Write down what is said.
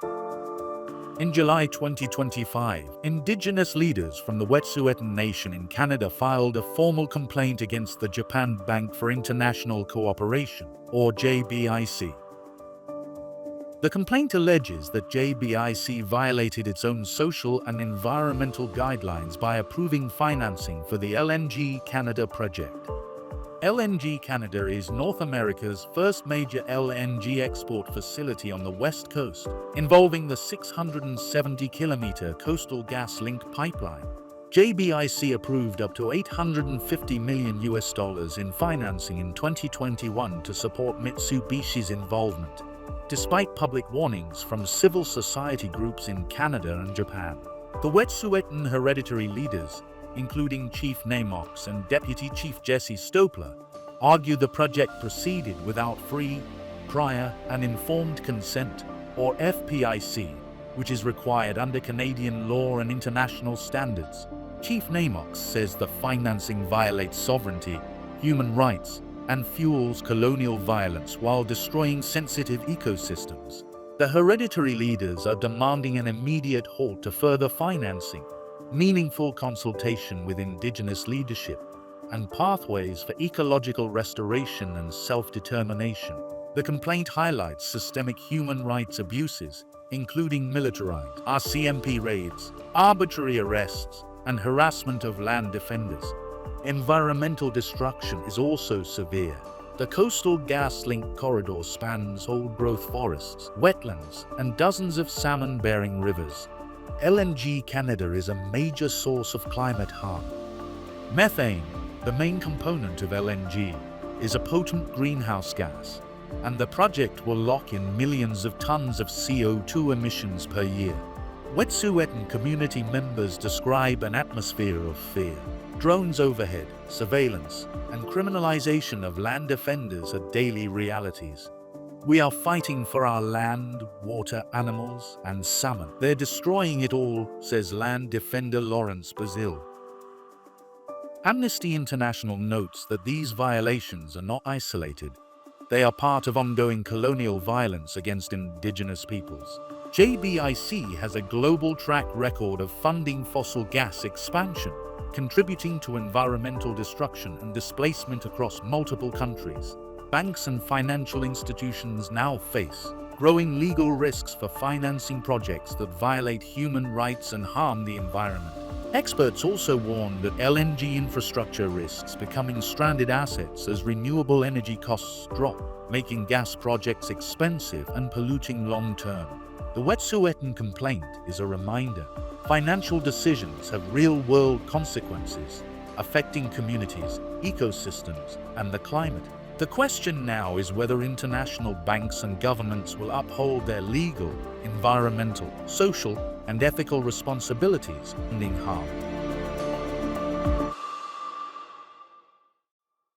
In July 2025, Indigenous leaders from the Wet'suwet'en Nation in Canada filed a formal complaint against the Japan Bank for International Cooperation, or JBIC. The complaint alleges that JBIC violated its own social and environmental guidelines by approving financing for the LNG Canada project. LNG Canada is North America's first major LNG export facility on the West Coast, involving the 670-kilometer Coastal GasLink pipeline. JBIC approved up to $850 million in financing in 2021 to support Mitsubishi's involvement, despite public warnings from civil society groups in Canada and Japan. The Wet'suwet'en hereditary leaders, including Chief Namox and Deputy Chief Jesse Stopler, argue the project proceeded without free, prior, and informed consent, or FPIC, which is required under Canadian law and international standards. Chief Namox says the financing violates sovereignty, human rights, and fuels colonial violence while destroying sensitive ecosystems. The hereditary leaders are demanding an immediate halt to further financing, meaningful consultation with Indigenous leadership, and pathways for ecological restoration and self-determination. The complaint highlights systemic human rights abuses, including militarized RCMP raids, arbitrary arrests, and harassment of land defenders. Environmental destruction is also severe. The Coastal GasLink corridor spans old-growth forests, wetlands, and dozens of salmon-bearing rivers. LNG Canada is a major source of climate harm. Methane, the main component of LNG, is a potent greenhouse gas, and the project will lock in millions of tons of CO2 emissions per year. Wet'suwet'en community members describe an atmosphere of fear. Drones overhead, surveillance, and criminalization of land defenders are daily realities. We are fighting for our land, water, animals, and salmon. They're destroying it all, says land defender Lawrence Bazil. Amnesty International notes that these violations are not isolated. They are part of ongoing colonial violence against Indigenous peoples. JBIC has a global track record of funding fossil gas expansion, contributing to environmental destruction and displacement across multiple countries. Banks and financial institutions now face growing legal risks for financing projects that violate human rights and harm the environment. Experts also warn that LNG infrastructure risks becoming stranded assets as renewable energy costs drop, making gas projects expensive and polluting long-term. The Wet'suwet'en complaint is a reminder. Financial decisions have real-world consequences, affecting communities, ecosystems, and the climate. The question now is whether international banks and governments will uphold their legal, environmental, social, and ethical responsibilities, ending harm.